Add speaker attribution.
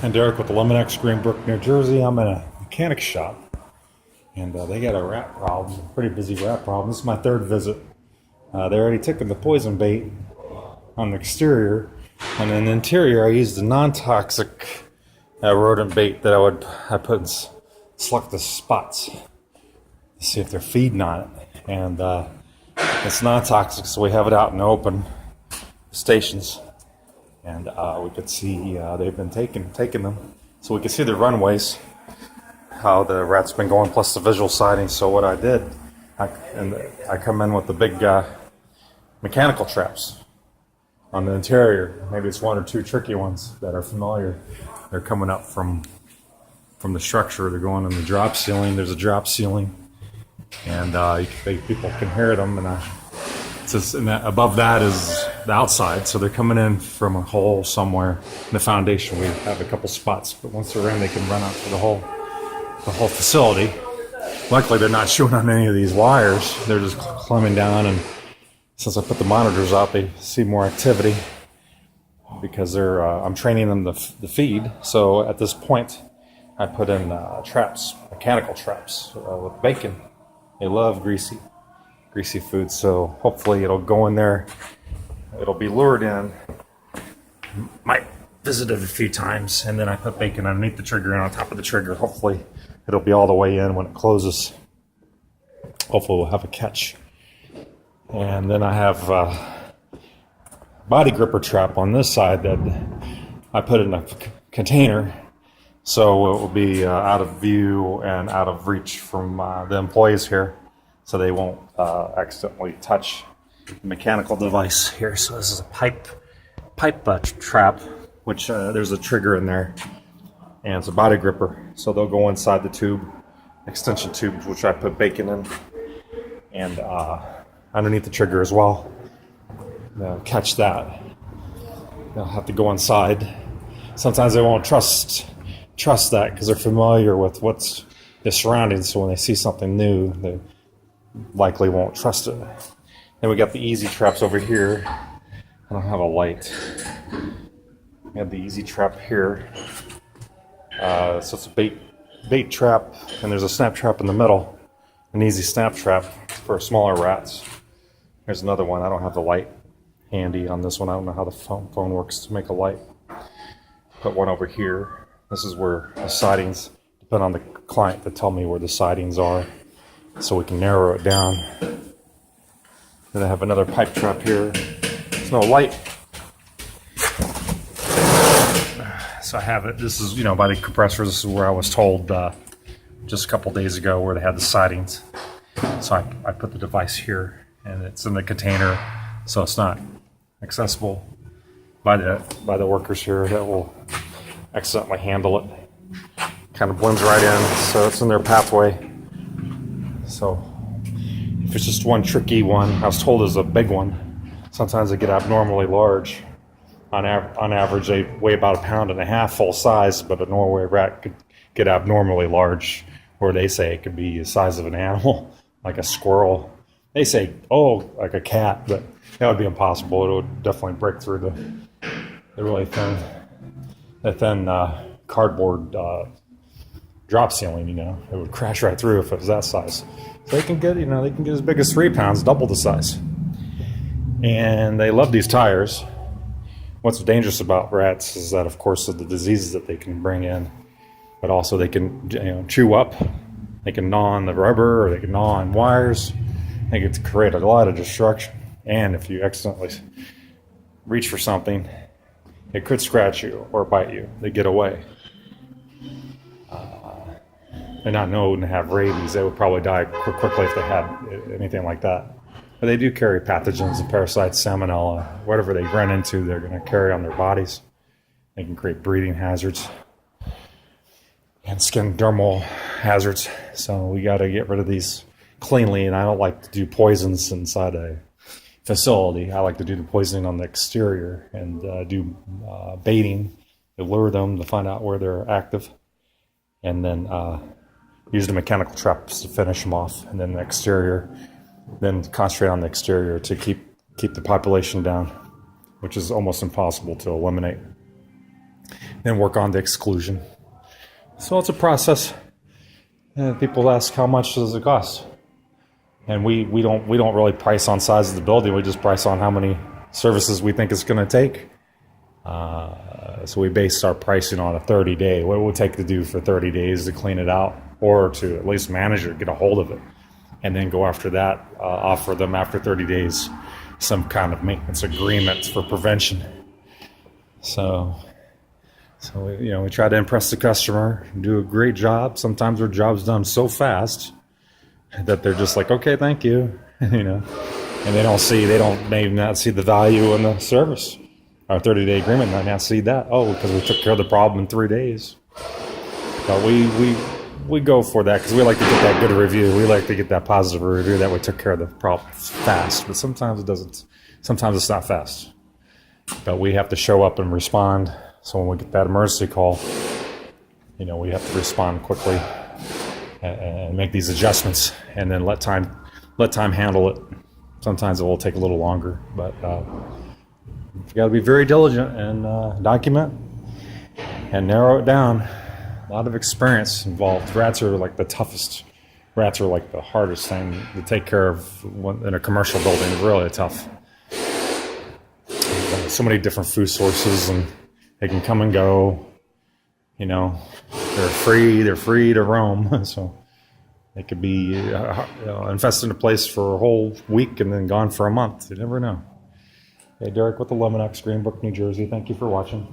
Speaker 1: And Derek with Eliminex, Greenbrook, New Jersey. I'm in a mechanic shop, and they got a rat problem, a pretty busy rat problem. This is my third visit. They already took the poison bait on the exterior, and in the interior I used a non-toxic rodent bait that I put and select the spots to see if they're feeding on it. And it's non-toxic, so we have it out in the open stations. And we could see they've been taking them. So we could see the runways, how the rats been going, plus the visual sighting. So what I did, I come in with the big mechanical traps on the interior. Maybe it's one or two tricky ones that are familiar. They're coming up from the structure. They're going in the drop ceiling. There's a drop ceiling. And people can hear them. And above that is the outside, so they're coming in from a hole somewhere in the foundation. We have a couple spots, but once they're in, they can run out to the whole facility. Luckily, they're not chewing on any of these wires. They're just climbing down, and since I put the monitors out, they see more activity because I'm training them to feed. So at this point, I put in traps, mechanical traps with bacon. They love greasy food, so hopefully it'll go in there. It'll be lured in. Might visit it a few times, and then I put bacon underneath the trigger and on top of the trigger. Hopefully it'll be all the way in when it closes. Hopefully we'll have a catch. And then I have a body gripper trap on this side that I put in a container, so it will be out of view and out of reach from the employees here, so they won't accidentally touch the mechanical device here. So this is a pipe trap, which there's a trigger in there, and it's a body gripper. So they'll go inside the tube, extension tubes, which I put bacon in, and underneath the trigger as well. They'll catch that. They'll have to go inside. Sometimes they won't trust that because they're familiar with what's the surroundings. So when they see something new, they likely won't trust it. Then we got the easy traps over here. I don't have a light. We have the easy trap here. So it's a bait trap, and there's a snap trap in the middle. An easy snap trap for smaller rats. There's another one. I don't have the light handy on this one. I don't know how the phone works to make a light. Put one over here. This is where the sidings depend on the client to tell me where the sidings are, so we can narrow it down. Then I have another pipe trap here. There's no light. So I have it. This is, by the compressor. This is where I was told just a couple days ago where they had the sidings. So I put the device here, and it's in the container, so it's not accessible by the workers here that will accidentally handle it. Kind of blends right in, so it's in their pathway. So if it's just one tricky one, I was told is a big one. Sometimes they get abnormally large. On average, they weigh about 1.5 pounds full size, but a Norway rat could get abnormally large, or they say it could be the size of an animal, like a squirrel. They say, like a cat, but that would be impossible. It would definitely break through the really thin cardboard drop ceiling. It would crash right through if it was that size. So they can get as big as 3 pounds, double the size. And they love these tires. What's dangerous about rats is that, of course, of the diseases that they can bring in, but also they can chew up. They can gnaw on the rubber, or they can gnaw on wires. They can create a lot of destruction. And if you accidentally reach for something, it could scratch you or bite you. They get away. They're not known to have rabies. They would probably die quickly if they had anything like that. But they do carry pathogens and parasites, salmonella, whatever they run into, they're going to carry on their bodies. They can create breathing hazards and skin dermal hazards. So we got to get rid of these cleanly. And I don't like to do poisons inside a facility. I like to do the poisoning on the exterior and do baiting to lure them to find out where they're active, and then use the mechanical traps to finish them off, and then the exterior, then concentrate on the exterior to keep the population down, which is almost impossible to eliminate. then work on the exclusion. So it's a process. And people ask how much does it cost, and we don't really price on size of the building. We just price on how many services we think it's going to take. So we base our pricing on a 30-day. What it would take to do for 30 days to clean it out, or to at least manage it, get a hold of it, and then go after that. Offer them after 30 days some kind of maintenance agreement for prevention. So we try to impress the customer, do a great job. Sometimes our job's done so fast that they're just like, okay, thank you, and they may not see the value in the service. Our 30-day agreement might not see that. Oh, because we took care of the problem in 3 days. But we go for that because we like to get that good review. We like to get that positive review that we took care of the problem fast. But sometimes it doesn't. Sometimes it's not fast. But we have to show up and respond. So when we get that emergency call, we have to respond quickly and make these adjustments, and then let time handle it. Sometimes it will take a little longer, but you got to be very diligent and document and narrow it down. A lot of experience involved. Rats are like the toughest. Rats are like the hardest thing to take care of in a commercial building. It's really tough. There's so many different food sources, and they can come and go. They're free to roam. So they could be infested in a place for a whole week and then gone for a month. You never know. Hey, Derek with Eliminex, Greenbrook, New Jersey. Thank you for watching.